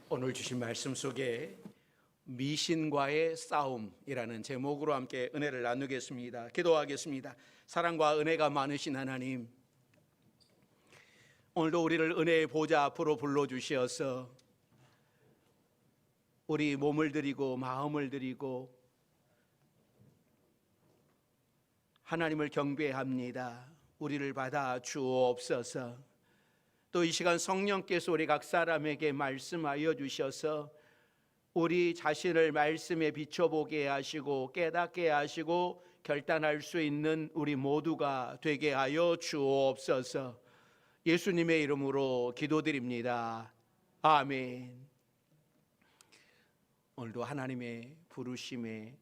오늘 주신 말씀 속에 미신과의 싸움이라는 제목으로 함께 은혜를 나누겠습니다. 기도하겠습니다. 사랑과 은혜가 많으신 하나님, 오늘도 우리를 은혜의 보좌 앞으로 불러주시어서 우리 몸을 드리고 마음을 드리고 하나님을 경배합니다. 우리를 받아 주옵소서. 또 이 시간 성령께서 우리 각 사람에게 말씀하여 주셔서 우리 자신을 말씀에 비춰보게 하시고 깨닫게 하시고 결단할 수 있는 우리 모두가 되게 하여 주옵소서. 예수님의 이름으로 기도드립니다. 아멘. 오늘도 하나님의 부르심에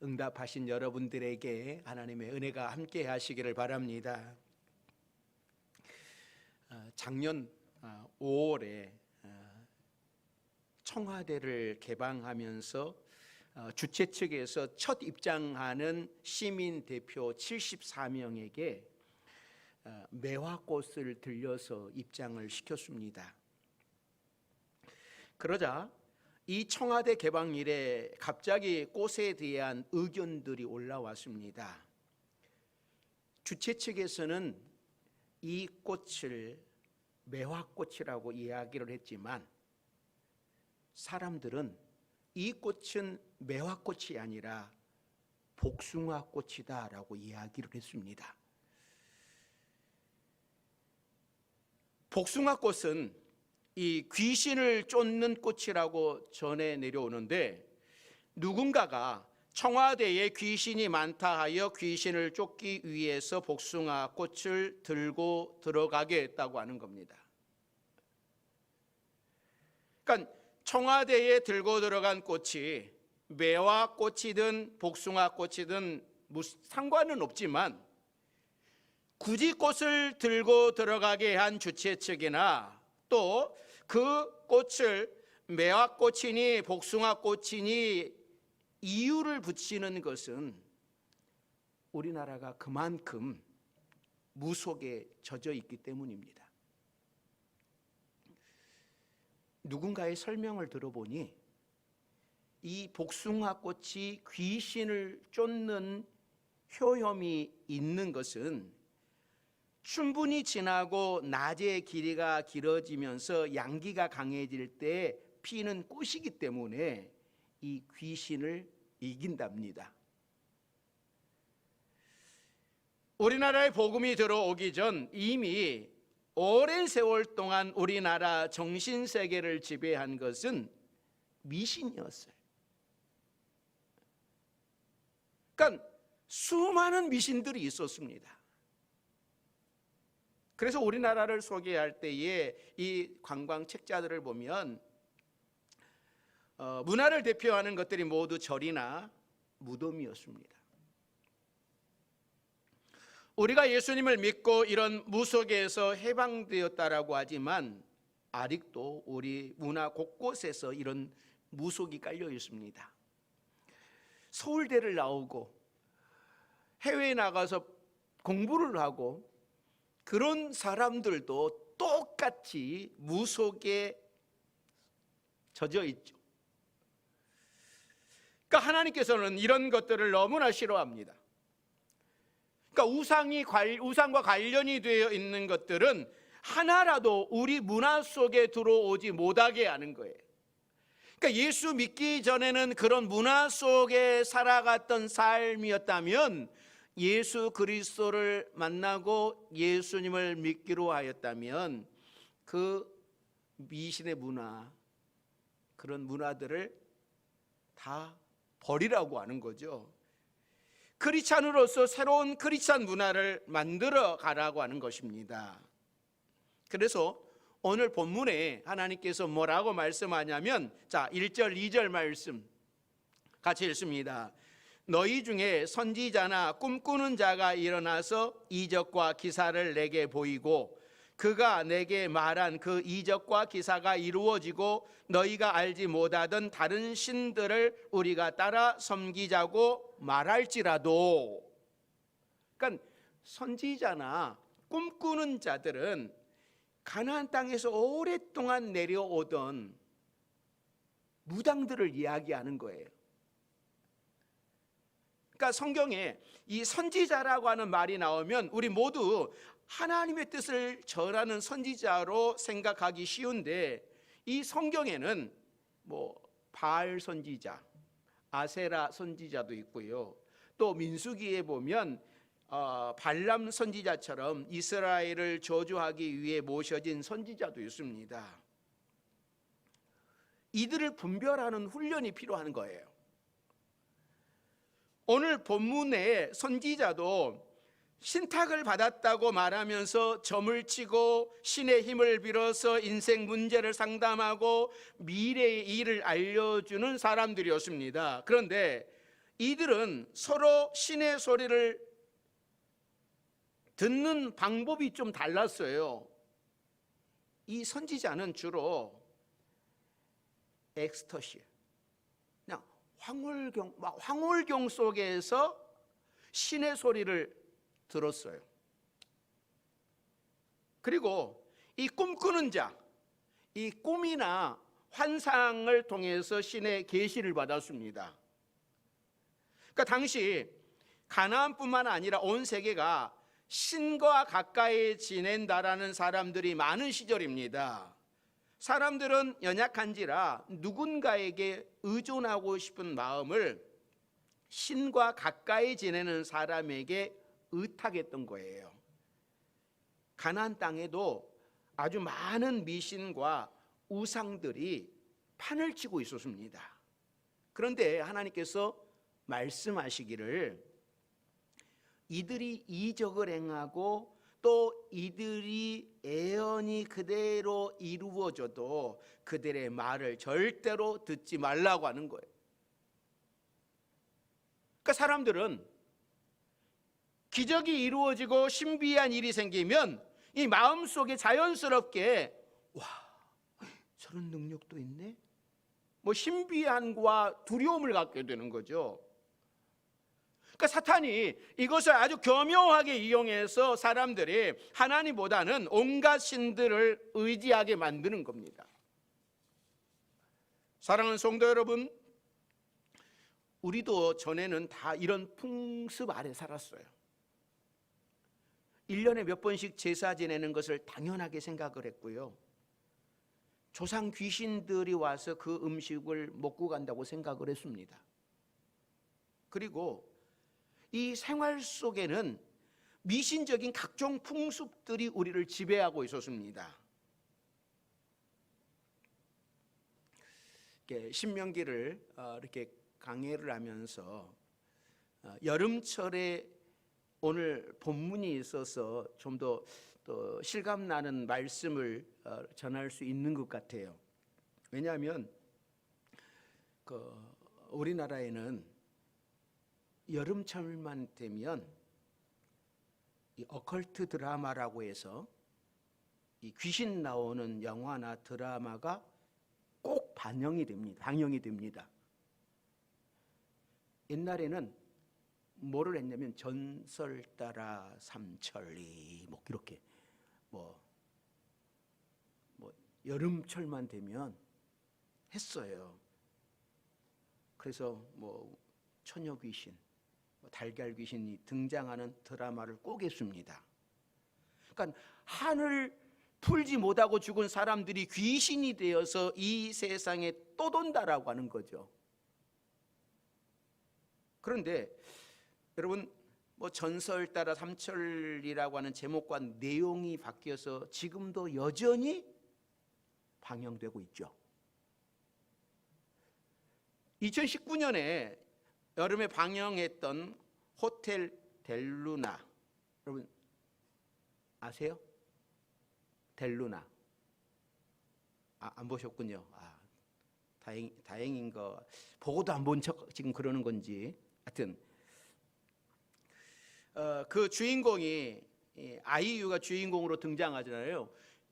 응답하신 여러분들에게 하나님의 은혜가 함께 하시기를 바랍니다. 작년 5월에 청와대를 개방하면서 주최 측에서 첫 입장하는 시민 대표 74명에게 매화꽃을 들려서 입장을 시켰습니다. 그러자 이 청와대 개방일에 갑자기 꽃에 대한 의견들이 올라왔습니다. 주최 측에서는 이 꽃을 매화꽃이라고 이야기를 했지만 사람들은 이 꽃은 매화꽃이 아니라 복숭아꽃이다 라고 이야기를 했습니다. 복숭아꽃은 이 귀신을 쫓는 꽃이라고 전해 내려오는데, 누군가가 청와대에 귀신이 많다 하여 귀신을 쫓기 위해서 복숭아 꽃을 들고 들어가게 했다고 하는 겁니다. 그러니까 청와대에 들고 들어간 꽃이 매화 꽃이든 복숭아 꽃이든 상관은 없지만 굳이 꽃을 들고 들어가게 한 주최 측이나 또 그 꽃을 매화 꽃이니 복숭아 꽃이니 이유를 붙이는 것은 우리나라가 그만큼 무속에 젖어 있기 때문입니다. 누군가의 설명을 들어보니 이 복숭아 꽃이 귀신을 쫓는 효험이 있는 것은 춘분이 지나고 낮의 길이가 길어지면서 양기가 강해질 때 피는 꽃이기 때문에 이 귀신을 이긴답니다. 우리나라에 복음이 들어오기 전 이미 오랜 세월 동안 우리나라 정신세계를 지배한 것은 미신이었어요. 그러니까 수많은 미신들이 있었습니다. 그래서 우리나라를 소개할 때에 이 관광 책자들을 보면 문화를 대표하는 것들이 모두 절이나 무덤이었습니다. 우리가 예수님을 믿고 이런 무속에서 해방되었다라고 하지만 아직도 우리 문화 곳곳에서 이런 무속이 깔려 있습니다. 서울대를 나오고 해외에 나가서 공부를 하고 그런 사람들도 똑같이 무속에 젖어 있죠. 그러니까 하나님께서는 이런 것들을 너무나 싫어합니다. 그러니까 우상과 관련이 되어 있는 것들은 하나라도 우리 문화 속에 들어오지 못하게 하는 거예요. 그러니까 예수 믿기 전에는 그런 문화 속에 살아갔던 삶이었다면, 예수 그리스도를 만나고 예수님을 믿기로 하였다면 그 미신의 문화, 그런 문화들을 다 버리라고 하는 거죠. 크리스찬으로서 새로운 크리스찬 문화를 만들어 가라고 하는 것입니다. 그래서 오늘 본문에 하나님께서 뭐라고 말씀하냐면, 자 1절 2절 말씀 같이 읽습니다. 너희 중에 선지자나 꿈꾸는 자가 일어나서 이적과 기사를 내게 보이고 그가 내게 말한 그 이적과 기사가 이루어지고 너희가 알지 못하던 다른 신들을 우리가 따라 섬기자고 말할지라도. 그러니까 선지자나 꿈꾸는 자들은 가나안 땅에서 오랫동안 내려오던 무당들을 이야기하는 거예요. 그러니까 성경에 이 선지자라고 하는 말이 나오면 우리 모두 하나님의 뜻을 전하는 선지자로 생각하기 쉬운데, 이 성경에는 뭐 바알 선지자, 아세라 선지자도 있고요. 또 민수기에 보면 발람 선지자처럼 이스라엘을 저주하기 위해 모셔진 선지자도 있습니다. 이들을 분별하는 훈련이 필요한 거예요. 오늘 본문의 선지자도 신탁을 받았다고 말하면서 점을 치고 신의 힘을 빌어서 인생 문제를 상담하고 미래의 일을 알려주는 사람들이었습니다. 그런데 이들은 서로 신의 소리를 듣는 방법이 좀 달랐어요. 이 선지자는 주로 엑스터시, 그냥 황홀경 속에서 신의 소리를 들었어요. 그리고 이 꿈꾸는 자, 이 꿈이나 환상을 통해서 신의 계시를 받았습니다. 그러니까 당시 가나안뿐만 아니라 온 세계가 신과 가까이 지낸다라는 사람들이 많은 시절입니다. 사람들은 연약한지라 누군가에게 의존하고 싶은 마음을 신과 가까이 지내는 사람에게 의탁했던 거예요. 가나안 땅에도 아주 많은 미신과 우상들이 판을 치고 있었습니다. 그런데 하나님께서 말씀하시기를 이들이 이적을 행하고 또 이들이 애언이 그대로 이루어져도 그들의 말을 절대로 듣지 말라고 하는 거예요. 그러니까 사람들은 기적이 이루어지고 신비한 일이 생기면 이 마음속에 자연스럽게 와, 저런 능력도 있네? 뭐 신비함과 두려움을 갖게 되는 거죠. 그러니까 사탄이 이것을 아주 교묘하게 이용해서 사람들이 하나님보다는 온갖 신들을 의지하게 만드는 겁니다. 사랑하는 성도 여러분, 우리도 전에는 다 이런 풍습 아래 살았어요. 1년에 몇 번씩 제사 지내는 것을 당연하게 생각을 했고요. 조상 귀신들이 와서 그 음식을 먹고 간다고 생각을 했습니다. 그리고 이 생활 속에는 미신적인 각종 풍습들이 우리를 지배하고 있었습니다. 신명기를 이렇게 강해를 하면서 여름철에 오늘 본문이 있어서 좀 더 실감나는 말씀을 전할 수 있는 것 같아요. 왜냐하면 우리나라에는 여름철만 되면 이 어컬트 드라마라고 해서 이 귀신 나오는 영화나 드라마가 꼭 방영이 됩니다. 옛날에는 뭐를 했냐면 전설 따라 삼천리 뭐 이렇게 뭐 여름철만 되면 했어요. 그래서 뭐 처녀 귀신, 달걀 귀신이 등장하는 드라마를 꼭 했습니다. 그러니까 한을 풀지 못하고 죽은 사람들이 귀신이 되어서 이 세상에 떠돈다라고 하는 거죠. 그런데 여러분, 뭐 전설 따라 삼천리라고 하는 제목과 내용이 바뀌어서 지금도 여전히 방영되고 있죠. 2019년에 여름에 방영했던 호텔 델루나, 여러분 아세요? 델루나. 안 보셨군요. 다행인 거. 보고도 안 본 척 지금 그러는 건지. 하여튼 그 주인공이 아이유가 주인공으로 등장하잖아요.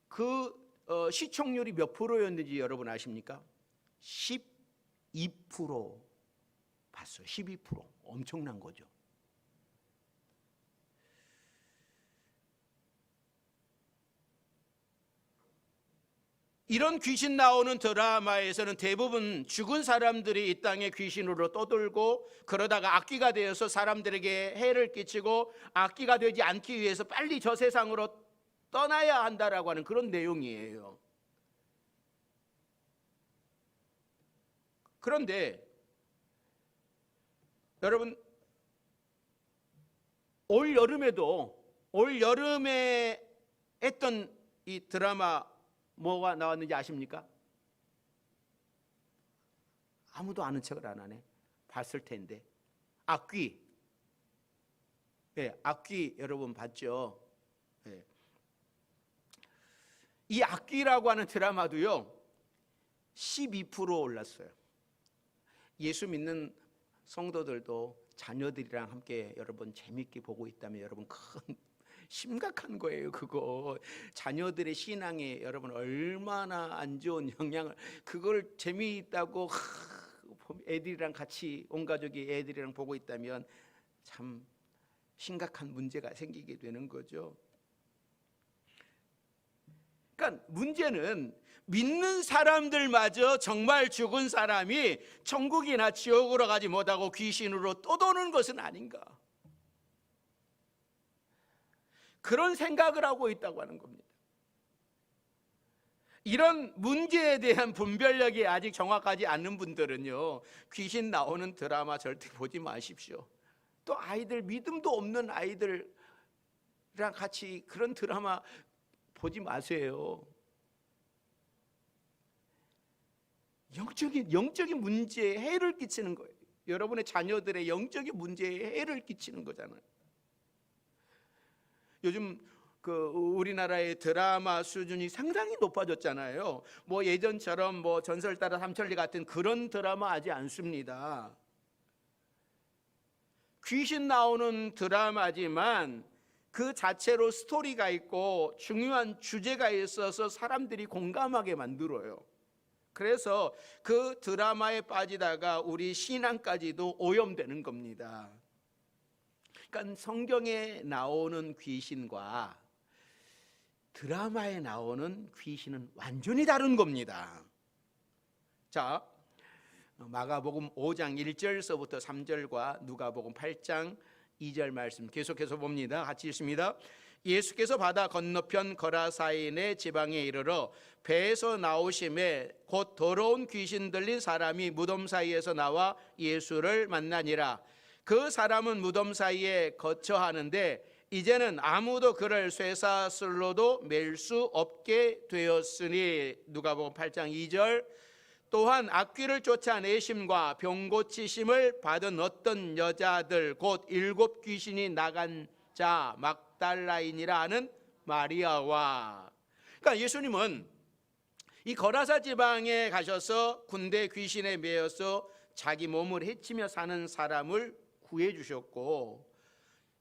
그 시청률이 몇 프로였는지 여러분 아십니까? 12% 봤어요. 12%. 엄청난 거죠. 이런 귀신 나오는 드라마에서는 대부분 죽은 사람들이 이 땅에 귀신으로 떠돌고 그러다가 악귀가 되어서 사람들에게 해를 끼치고 악귀가 되지 않기 위해서 빨리 저 세상으로 떠나야 한다라고 하는 그런 내용이에요. 그런데 여러분, 올 여름에 했던 이 드라마 뭐가 나왔는지 아십니까? 아무도 아는 척을 안 하네. 봤을 텐데. 악귀. 예, 악귀 여러분 봤죠? 예. 이 악귀라고 하는 드라마도요 12% 올랐어요. 예수 믿는 성도들도 자녀들이랑 함께 여러분 재밌게 보고 있다면 여러분 큰 심각한 거예요. 그거 자녀들의 신앙에 여러분 얼마나 안 좋은 영향을, 그걸 재미있다고 애들이랑 같이 온 가족이 애들이랑 보고 있다면 참 심각한 문제가 생기게 되는 거죠. 그러니까 문제는 믿는 사람들마저 정말 죽은 사람이 천국이나 지옥으로 가지 못하고 귀신으로 떠도는 것은 아닌가, 그런 생각을 하고 있다고 하는 겁니다. 이런 문제에 대한 분별력이 아직 정확하지 않는 분들은요 귀신 나오는 드라마 절대 보지 마십시오. 또 아이들, 믿음도 없는 아이들이랑 같이 그런 드라마 보지 마세요. 영적인 문제에 해를 끼치는 거예요. 여러분의 자녀들의 영적인 문제에 해를 끼치는 거잖아요. 요즘 우리나라의 드라마 수준이 상당히 높아졌잖아요. 뭐 예전처럼 뭐 전설따라 삼천리 같은 그런 드라마 하지 않습니다. 귀신 나오는 드라마지만 그 자체로 스토리가 있고 중요한 주제가 있어서 사람들이 공감하게 만들어요. 그래서 그 드라마에 빠지다가 우리 신앙까지도 오염되는 겁니다. 그러니까 성경에 나오는 귀신과 드라마에 나오는 귀신은 완전히 다른 겁니다. 자, 마가복음 5장 1절서부터 3절과 누가복음 8장 2절 말씀 계속해서 봅니다. 같이 읽습니다. 예수께서 바다 건너편 거라사인의 지방에 이르러 배에서 나오심에 곧 더러운 귀신 들린 사람이 무덤 사이에서 나와 예수를 만나니라. 그 사람은 무덤 사이에 거처하는데 이제는 아무도 그를 쇠사슬로도 맬 수 없게 되었으니. 누가복음 8장 2절. 또한 악귀를 쫓아내심과 병 고치심을 받은 어떤 여자들 곧 7 귀신이 나간 자 막달라인이라 하는 마리아와. 그러니까 예수님은 이 거라사 지방에 가셔서 군대 귀신에 매여서 자기 몸을 해치며 사는 사람을 구해 주셨고,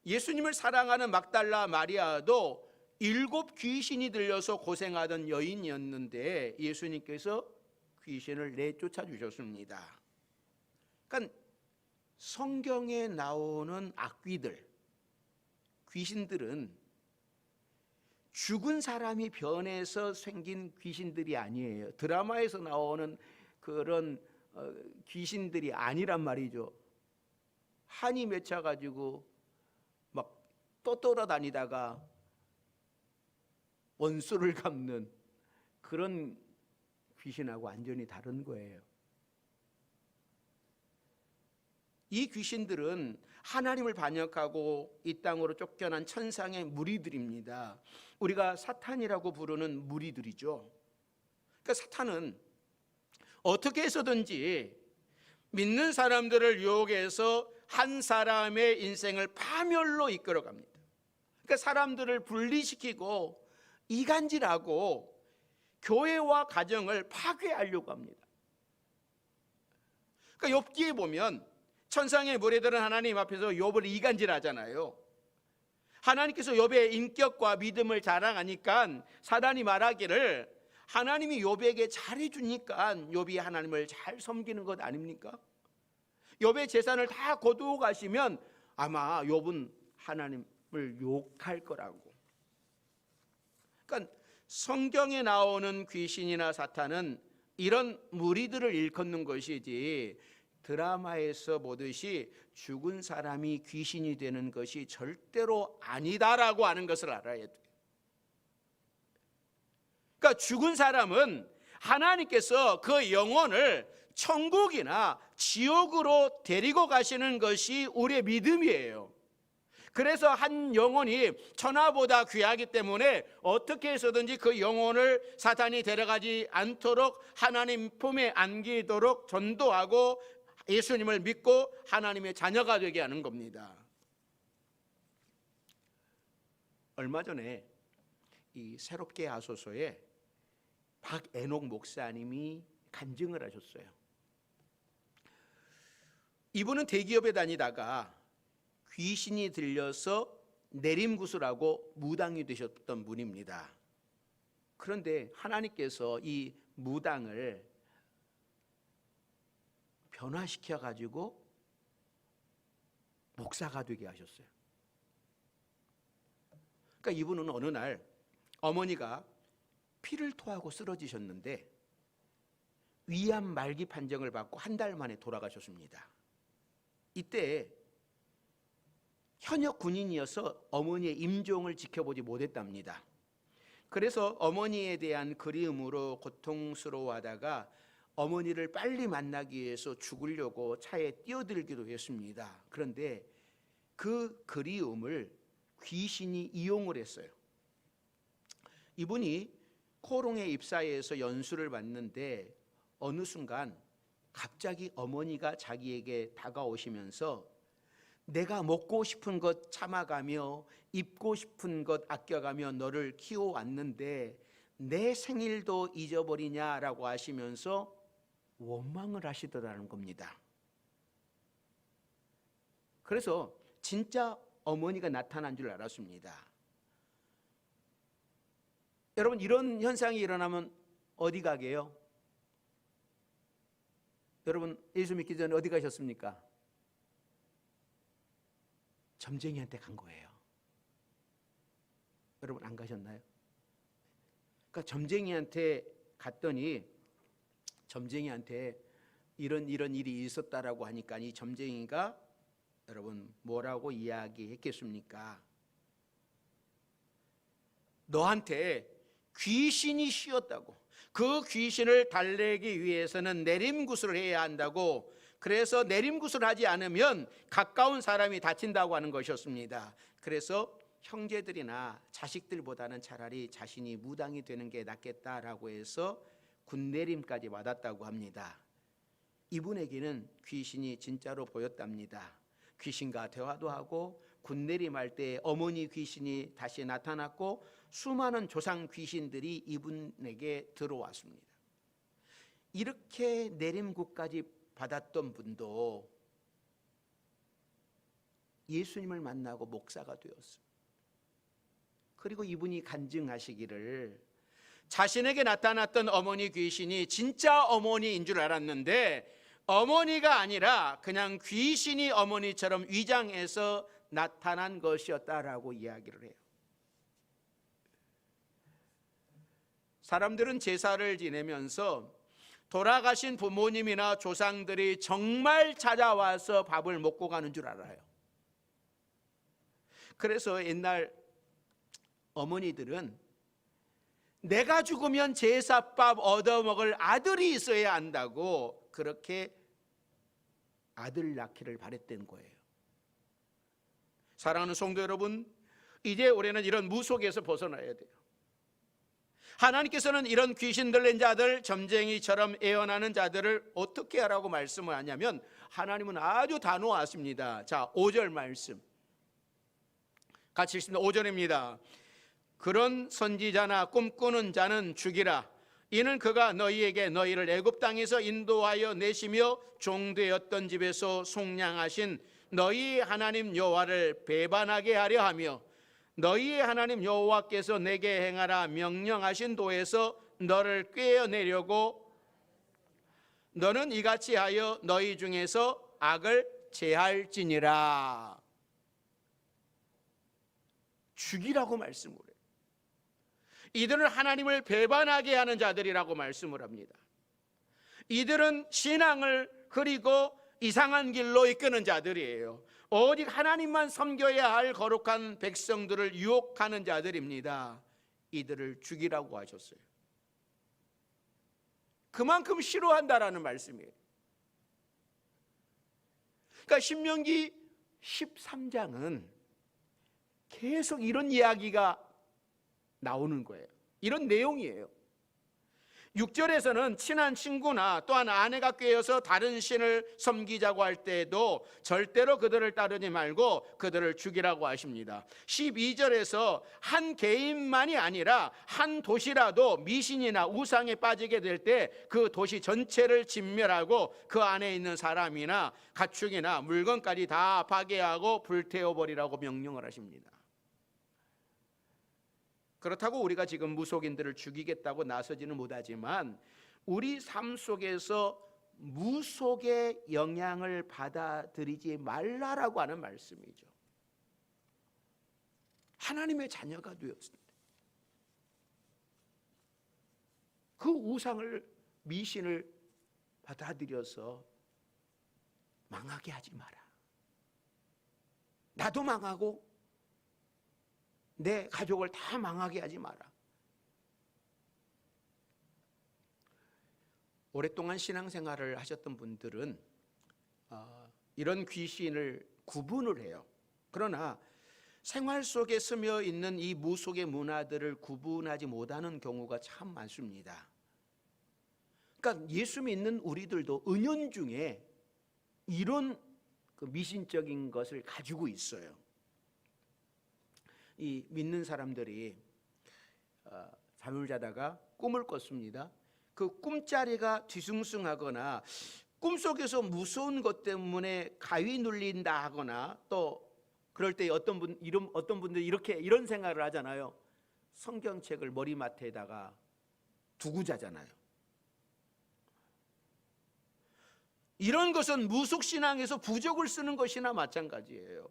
예수님을 사랑하는 막달라 마리아도 7 귀신이 들려서 고생하던 여인이었는데 예수님께서 귀신을 내쫓아 주셨습니다. 그러니까 성경에 나오는 악귀들, 귀신들은 죽은 사람이 변해서 생긴 귀신들이 아니에요. 드라마에서 나오는 그런 귀신들이 아니란 말이죠. 한이 맺혀가지고 막 떠돌아다니다가 원수를 갚는 그런 귀신하고 완전히 다른 거예요. 이 귀신들은 하나님을 반역하고 이 땅으로 쫓겨난 천상의 무리들입니다. 우리가 사탄이라고 부르는 무리들이죠. 그러니까 사탄은 어떻게 해서든지 믿는 사람들을 유혹해서 한 사람의 인생을 파멸로 이끌어갑니다. 그러니까 사람들을 분리시키고 이간질하고 교회와 가정을 파괴하려고 합니다. 그러니까 욥기에 보면 천상의 무리들은 하나님 앞에서 욥을 이간질하잖아요. 하나님께서 욥의 인격과 믿음을 자랑하니까 사단이 말하기를 하나님이 욥에게 잘해주니까 욥이 하나님을 잘 섬기는 것 아닙니까? 욥의 재산을 다 거두어 가시면 아마 욥은 하나님을 욕할 거라고. 그러니까 성경에 나오는 귀신이나 사탄은 이런 무리들을 일컫는 것이지 드라마에서 보듯이 죽은 사람이 귀신이 되는 것이 절대로 아니다라고 하는 것을 알아야 돼요. 그러니까 죽은 사람은 하나님께서 그 영혼을 천국이나 지옥으로 데리고 가시는 것이 우리의 믿음이에요. 그래서 한 영혼이 천하보다 귀하기 때문에 어떻게 해서든지 그 영혼을 사탄이 데려가지 않도록 하나님 품에 안기도록 전도하고 예수님을 믿고 하나님의 자녀가 되게 하는 겁니다. 얼마 전에 이 새롭게 하소서에 박애녹 목사님이 간증을 하셨어요. 이분은 대기업에 다니다가 귀신이 들려서 내림구슬하고 무당이 되셨던 분입니다. 그런데 하나님께서 이 무당을 변화시켜 가지고 목사가 되게 하셨어요. 그러니까 이분은 어느 날 어머니가 피를 토하고 쓰러지셨는데 위암 말기 판정을 받고 한 달 만에 돌아가셨습니다. 이때 현역 군인이어서 어머니의 임종을 지켜보지 못했답니다. 그래서 어머니에 대한 그리움으로 고통스러워하다가 어머니를 빨리 만나기 위해서 죽으려고 차에 뛰어들기도 했습니다. 그런데 그 그리움을 귀신이 이용을 했어요. 이분이 코롱에 입사해서 연수를 받는데 어느 순간 갑자기 어머니가 자기에게 다가오시면서 내가 먹고 싶은 것 참아가며 입고 싶은 것 아껴가며 너를 키워왔는데 내 생일도 잊어버리냐라고 하시면서 원망을 하시더라는 겁니다. 그래서 진짜 어머니가 나타난 줄 알았습니다. 여러분, 이런 현상이 일어나면 어디 가게요? 여러분, 예수 믿기 전에 어디 가셨습니까? 점쟁이한테 간 거예요. 여러분, 안 가셨나요? 그러니까 점쟁이한테 갔더니 점쟁이한테 이런 일이 있었다라고 하니까 이 점쟁이가 여러분 뭐라고 이야기했겠습니까? 너한테 귀신이 씌었다고, 그 귀신을 달래기 위해서는 내림구슬을 해야 한다고, 그래서 내림구슬을 하지 않으면 가까운 사람이 다친다고 하는 것이었습니다. 그래서 형제들이나 자식들보다는 차라리 자신이 무당이 되는 게 낫겠다라고 해서 군내림까지 받았다고 합니다. 이분에게는 귀신이 진짜로 보였답니다. 귀신과 대화도 하고 군내림할 때 어머니 귀신이 다시 나타났고 수많은 조상 귀신들이 이분에게 들어왔습니다. 이렇게 내림굿까지 받았던 분도 예수님을 만나고 목사가 되었습니다. 그리고 이분이 간증하시기를 자신에게 나타났던 어머니 귀신이 진짜 어머니인 줄 알았는데 어머니가 아니라 그냥 귀신이 어머니처럼 위장해서 나타난 것이었다라고 이야기를 해요. 사람들은 제사를 지내면서 돌아가신 부모님이나 조상들이 정말 찾아와서 밥을 먹고 가는 줄 알아요. 그래서 옛날 어머니들은 내가 죽으면 제사밥 얻어먹을 아들이 있어야 한다고 그렇게 아들 낳기를 바랬던 거예요. 사랑하는 성도 여러분, 이제 우리는 이런 무속에서 벗어나야 돼요. 하나님께서는 이런 귀신 들린 자들, 점쟁이처럼 애원하는 자들을 어떻게 하라고 말씀을 하냐면 하나님은 아주 단호하십니다. 자, 5절 말씀 같이 읽습니다. 5절입니다. 그런 선지자나 꿈꾸는 자는 죽이라. 이는 그가 너희에게 너희를 애굽 땅에서 인도하여 내시며 종되었던 집에서 속량하신 너희 하나님 여호와를 배반하게 하려 하며 너희의 하나님 여호와께서 내게 행하라 명령하신 도에서 너를 꿰어내려고 너는 이같이 하여 너희 중에서 악을 제할지니라. 죽이라고 말씀을 해요. 이들은 하나님을 배반하게 하는 자들이라고 말씀을 합니다. 이들은 신앙을 그리고 이상한 길로 이끄는 자들이에요. 오직 하나님만 섬겨야 할 거룩한 백성들을 유혹하는 자들입니다. 이들을 죽이라고 하셨어요. 그만큼 싫어한다라는 말씀이에요. 그러니까 신명기 13장은 계속 이런 이야기가 나오는 거예요. 이런 내용이에요. 6절에서는 친한 친구나 또한 아내가 꾀어서 다른 신을 섬기자고 할 때에도 절대로 그들을 따르지 말고 그들을 죽이라고 하십니다. 12절에서 한 개인만이 아니라 한 도시라도 미신이나 우상에 빠지게 될 때 그 도시 전체를 진멸하고 그 안에 있는 사람이나 가축이나 물건까지 다 파괴하고 불태워버리라고 명령을 하십니다. 그렇다고 우리가 지금 무속인들을 죽이겠다고 나서지는 못하지만 우리 삶 속에서 무속의 영향을 받아들이지 말라라고 하는 말씀이죠. 하나님의 자녀가 되었습니다. 그 우상을, 미신을 받아들여서 망하게 하지 마라. 나도 망하고 내 가족을 다 망하게 하지 마라. 오랫동안 신앙생활을 하셨던 분들은 이런 귀신을 구분을 해요. 그러나 생활 속에 스며 있는 이 무속의 문화들을 구분하지 못하는 경우가 참 많습니다. 그러니까 예수 믿는 우리들도 은연중에 이런 미신적인 것을 가지고 있어요. 이 믿는 사람들이 잠을 자다가 꿈을 꿨습니다. 그 꿈자리가 뒤숭숭하거나 꿈속에서 무서운 것 때문에 가위 눌린다 하거나 또 그럴 때 어떤 분들 이런 생각을 하잖아요. 성경책을 머리맡에다가 두고 자잖아요. 이런 것은 무속신앙에서 부적을 쓰는 것이나 마찬가지예요.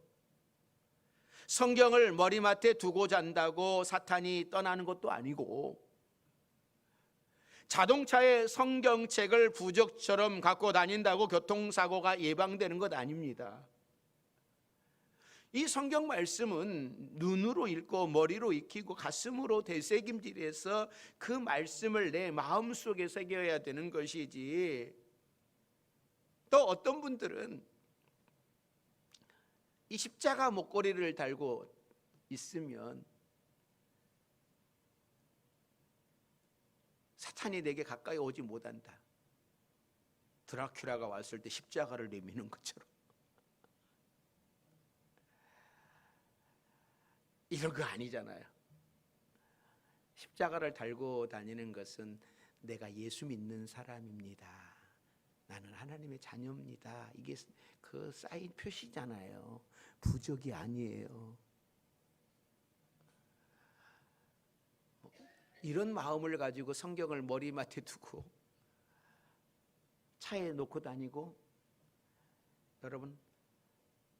성경을 머리맡에 두고 잔다고 사탄이 떠나는 것도 아니고, 자동차에 성경책을 부적처럼 갖고 다닌다고 교통사고가 예방되는 것 아닙니다. 이 성경 말씀은 눈으로 읽고 머리로 익히고 가슴으로 되새김질해서 그 말씀을 내 마음속에 새겨야 되는 것이지, 또 어떤 분들은 이 십자가 목걸이를 달고 있으면 사탄이 내게 가까이 오지 못한다. 드라큘라가 왔을 때 십자가를 내미는 것처럼. 이런 거 아니잖아요. 십자가를 달고 다니는 것은 내가 예수 믿는 사람입니다. 나는 하나님의 자녀입니다. 이게 그 사인 표시잖아요. 부적이 아니에요. 이런 마음을 가지고 성경을 머리맡에 두고 차에 놓고 다니고, 여러분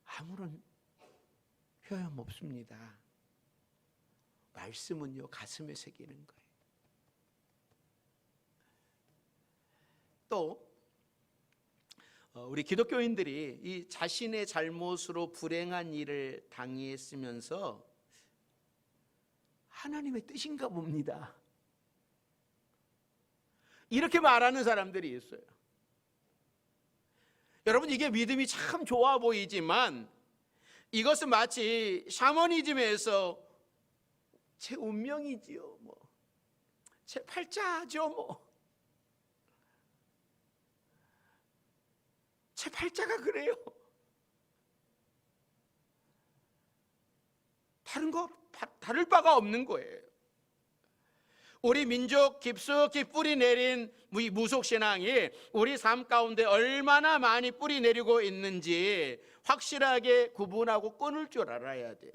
아무런 효용 없습니다. 말씀은요, 가슴에 새기는 거예요. 또 우리 기독교인들이 이 자신의 잘못으로 불행한 일을 당했으면서 하나님의 뜻인가 봅니다. 이렇게 말하는 사람들이 있어요. 여러분, 이게 믿음이 참 좋아 보이지만 이것은 마치 샤머니즘에서 제 운명이지요, 제 팔자죠, 제 팔자가 그래요. 다를 바가 없는 거예요. 우리 민족 깊숙이 뿌리 내린 이 무속신앙이 우리 삶 가운데 얼마나 많이 뿌리 내리고 있는지 확실하게 구분하고 끊을 줄 알아야 돼요.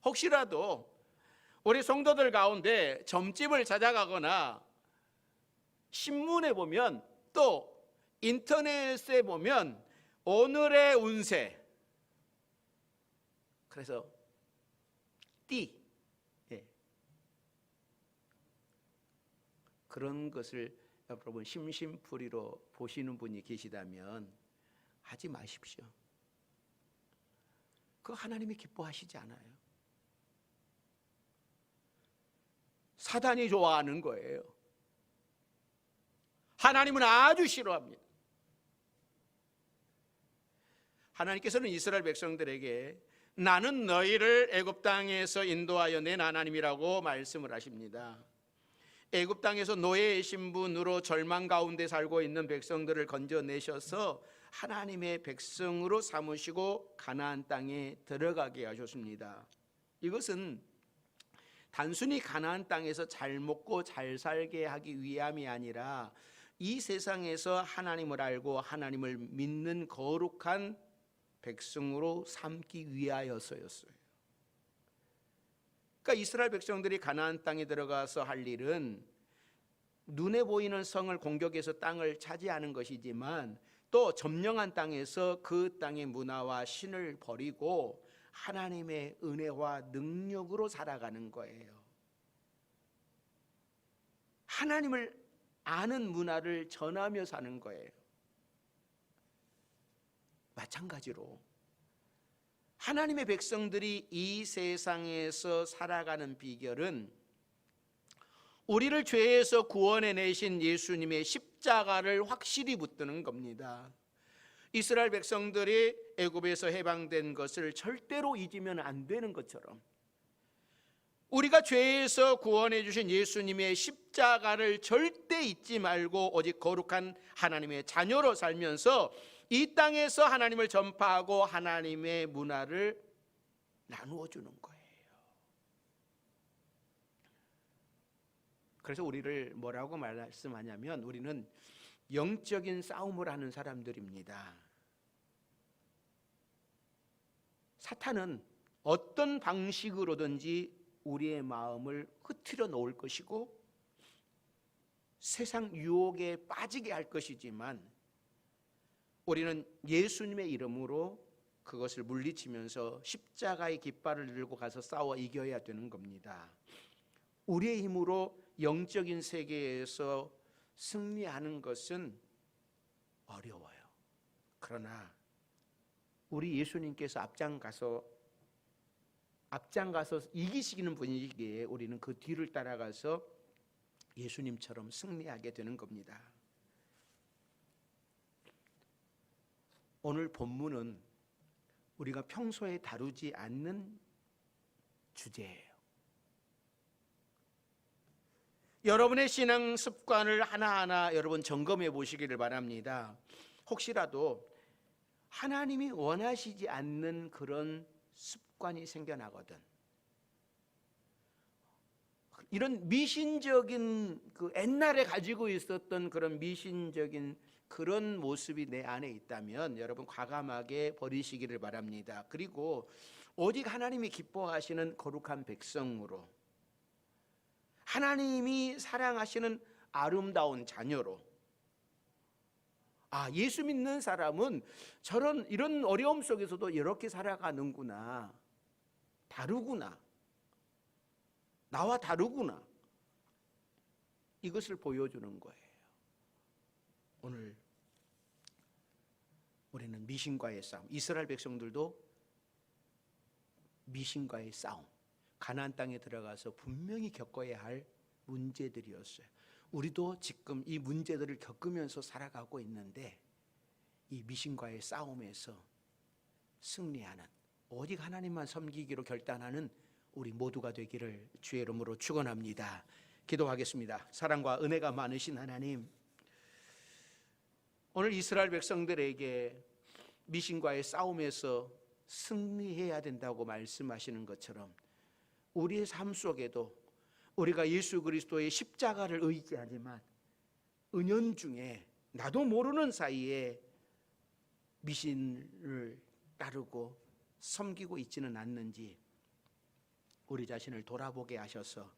혹시라도 우리 성도들 가운데 점집을 찾아가거나 신문에 보면, 또 인터넷에 보면 오늘의 운세, 그래서 띠, 그런 것을 여러분 심심풀이로 보시는 분이 계시다면 하지 마십시오. 그 하나님이 기뻐하시지 않아요. 사단이 좋아하는 거예요. 하나님은 아주 싫어합니다. 하나님께서는 이스라엘 백성들에게 나는 너희를 애굽 땅에서 인도하여 낸 하나님이라고 말씀을 하십니다. 애굽 땅에서 노예의 신분으로 절망 가운데 살고 있는 백성들을 건져내셔서 하나님의 백성으로 삼으시고 가나안 땅에 들어가게 하셨습니다. 이것은 단순히 가나안 땅에서 잘 먹고 잘 살게 하기 위함이 아니라 이 세상에서 하나님을 알고 하나님을 믿는 거룩한 백성으로 삼기 위하여서였어요. 그러니까 이스라엘 백성들이 가나안 땅에 들어가서 할 일은 눈에 보이는 성을 공격해서 땅을 차지하는 것이지만 또 점령한 땅에서 그 땅의 문화와 신을 버리고 하나님의 은혜와 능력으로 살아가는 거예요. 하나님을 아는 문화를 전하며 사는 거예요. 마찬가지로 하나님의 백성들이 이 세상에서 살아가는 비결은 우리를 죄에서 구원해내신 예수님의 십자가를 확실히 붙드는 겁니다. 이스라엘 백성들이 애굽에서 해방된 것을 절대로 잊으면 안 되는 것처럼 우리가 죄에서 구원해 주신 예수님의 십자가를 절대 잊지 말고 오직 거룩한 하나님의 자녀로 살면서 이 땅에서 하나님을 전파하고 하나님의 문화를 나누어 주는 거예요. 그래서 우리를 뭐라고 말씀하냐면 우리는 영적인 싸움을 하는 사람들입니다. 사탄은 어떤 방식으로든지 우리의 마음을 흐트려 놓을 것이고 세상 유혹에 빠지게 할 것이지만 우리는 예수님의 이름으로 그것을 물리치면서 십자가의 깃발을 들고 가서 싸워 이겨야 되는 겁니다. 우리의 힘으로 영적인 세계에서 승리하는 것은 어려워요. 그러나 우리 예수님께서 앞장가서 이기시는 분이기에 우리는 그 뒤를 따라가서 예수님처럼 승리하게 되는 겁니다. 오늘 본문은 우리가 평소에 다루지 않는 주제예요. 여러분의 신앙 습관을 하나하나 여러분 점검해 보시기를 바랍니다. 혹시라도 하나님이 원하시지 않는 그런 습관이 생겨나거든, 이런 미신적인 그 옛날에 가지고 있었던 그런 미신적인 그런 모습이 내 안에 있다면 여러분 과감하게 버리시기를 바랍니다. 그리고 오직 하나님이 기뻐하시는 거룩한 백성으로, 하나님이 사랑하시는 아름다운 자녀로, 예수 믿는 사람은 이런 어려움 속에서도 이렇게 살아가는구나, 다르구나, 나와 다르구나, 이것을 보여주는 거예요. 오늘 우리는 미신과의 싸움, 이스라엘 백성들도 미신과의 싸움, 가나안 땅에 들어가서 분명히 겪어야 할 문제들이었어요. 우리도 지금 이 문제들을 겪으면서 살아가고 있는데 이 미신과의 싸움에서 승리하는, 오직 하나님만 섬기기로 결단하는 우리 모두가 되기를 주의 이름으로 축원합니다. 기도하겠습니다. 사랑과 은혜가 많으신 하나님, 오늘 이스라엘 백성들에게 미신과의 싸움에서 승리해야 된다고 말씀하시는 것처럼 우리의 삶 속에도 우리가 예수 그리스도의 십자가를 의지하지만 은연중에 나도 모르는 사이에 미신을 따르고 섬기고 있지는 않는지 우리 자신을 돌아보게 하셔서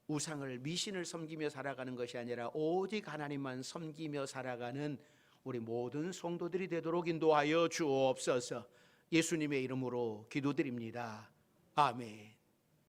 우상을, 미신을 섬기며 살아가는 것이 아니라 오직 하나님만 섬기며 살아가는 우리 모든 성도들이 되도록 인도하여 주옵소서. 예수님의 이름으로 기도드립니다. 아멘.